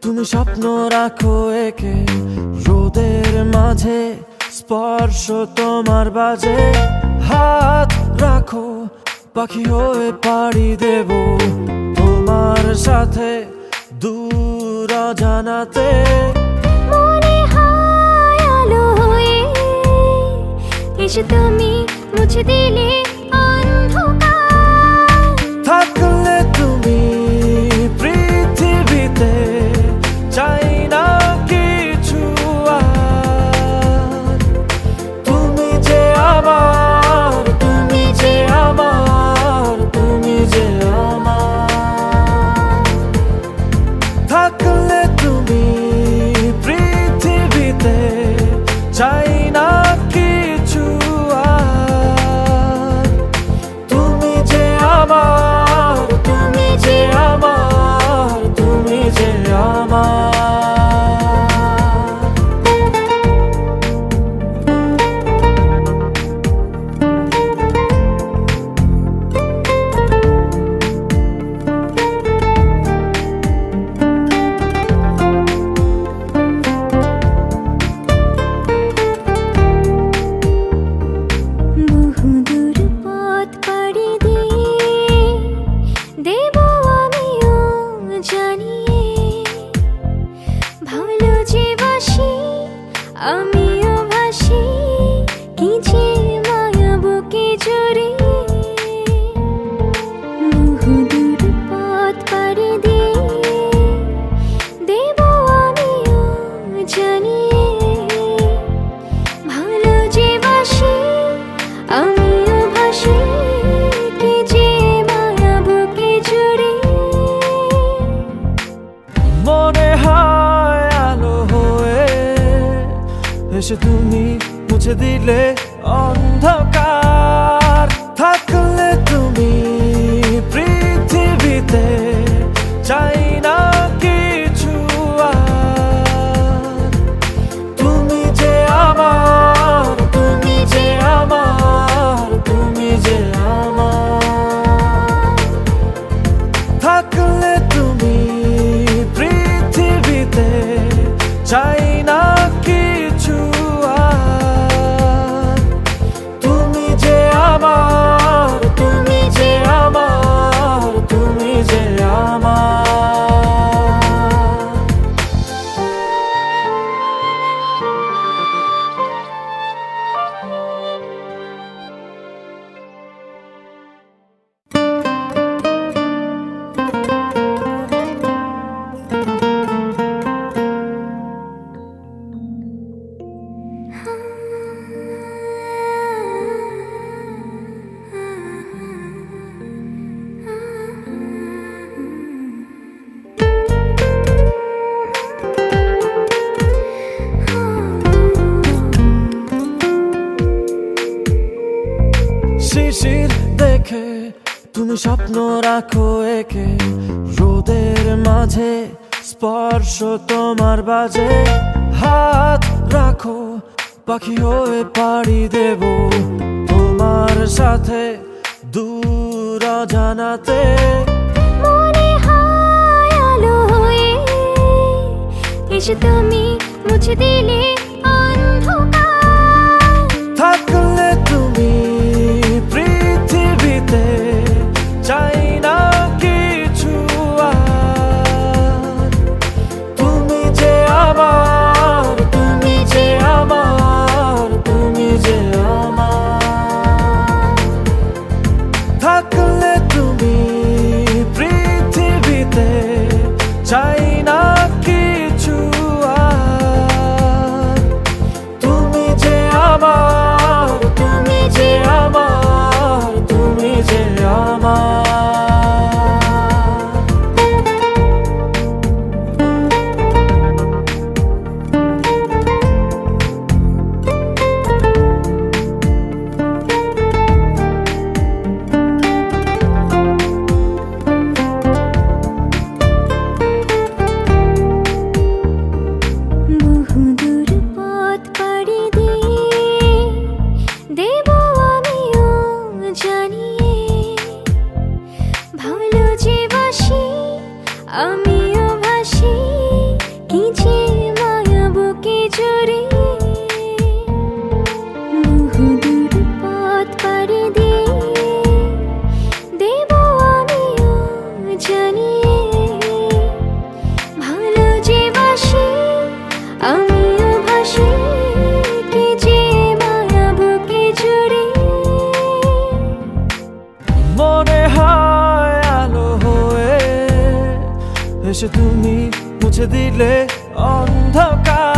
তুমি স্বপ্ন রাখো একে রোদের মাঝে, স্পর্শ তোমার বাজে। হাত রাখো পাখি হয়ে পাড়ি দেব তোমার সাথে দূর অজানাতে। মনে হয় আলো হয়ে এসে তুমি মুছে দিলে অন্ধকার। থাকলে তুমি পৃথিবীতে চাই না কিছু আর। তুমি যে আমার, তুমি যে আমার, তুমি যে আমার। থাকলে তুমি পৃথিবীতে চাই না কিছু আর। তুমি যে আমার, তুমি যে আমার, তুমি যে আমার। বহুদূর পথ পাড়ি দিয়ে দেব আমিও জানিয়ে, ভালো যে বাসি আমিও ভাসি, কি যে মায়া বুকে জড়িয়ে। বহুদূর পথ পাড়ি দিয়ে দেব আমিও জানিয়ে, ভালো যে বাসি আমিও ভাসি, কি যে মায়া বুকে জড়িয়ে। মনে হয় আলো হয়ে এসে তুমি মুছে দিলে অন্ধকার। থাকলে তুমি পৃথিবীতে চাই না কিছু আর। তুমি যে আমার, তুমি যে আমার, তুমি যে আমার। থাকলে তুমি পৃথিবীতে চাই না কিছু আর। তুমি যে আমার, তুমি যে আমার, তুমি যে আমার। শিশির দেখে তুমি স্বপ্ন রাখো একে রোদের মাঝে, স্পর্শ তোমার বাজে। হাত রাখো পাখি হয়ে পাড়ি দেব তোমার সাথে দূর অজানাতে। মনে হয় আলো হয়ে এসে তুমি মুছে দিলে অন্ধকার। থাকলে তুমি পৃথিবীতে চাই না কিছু আর। তুমি যে আমার, তুমি যে আমার, তুমি যে আমার। থাকলে তুমি পৃথিবীতে চাই না কিছু আর। তুমি যে আমার, এসে তুমি মুছে দিলে অন্ধকার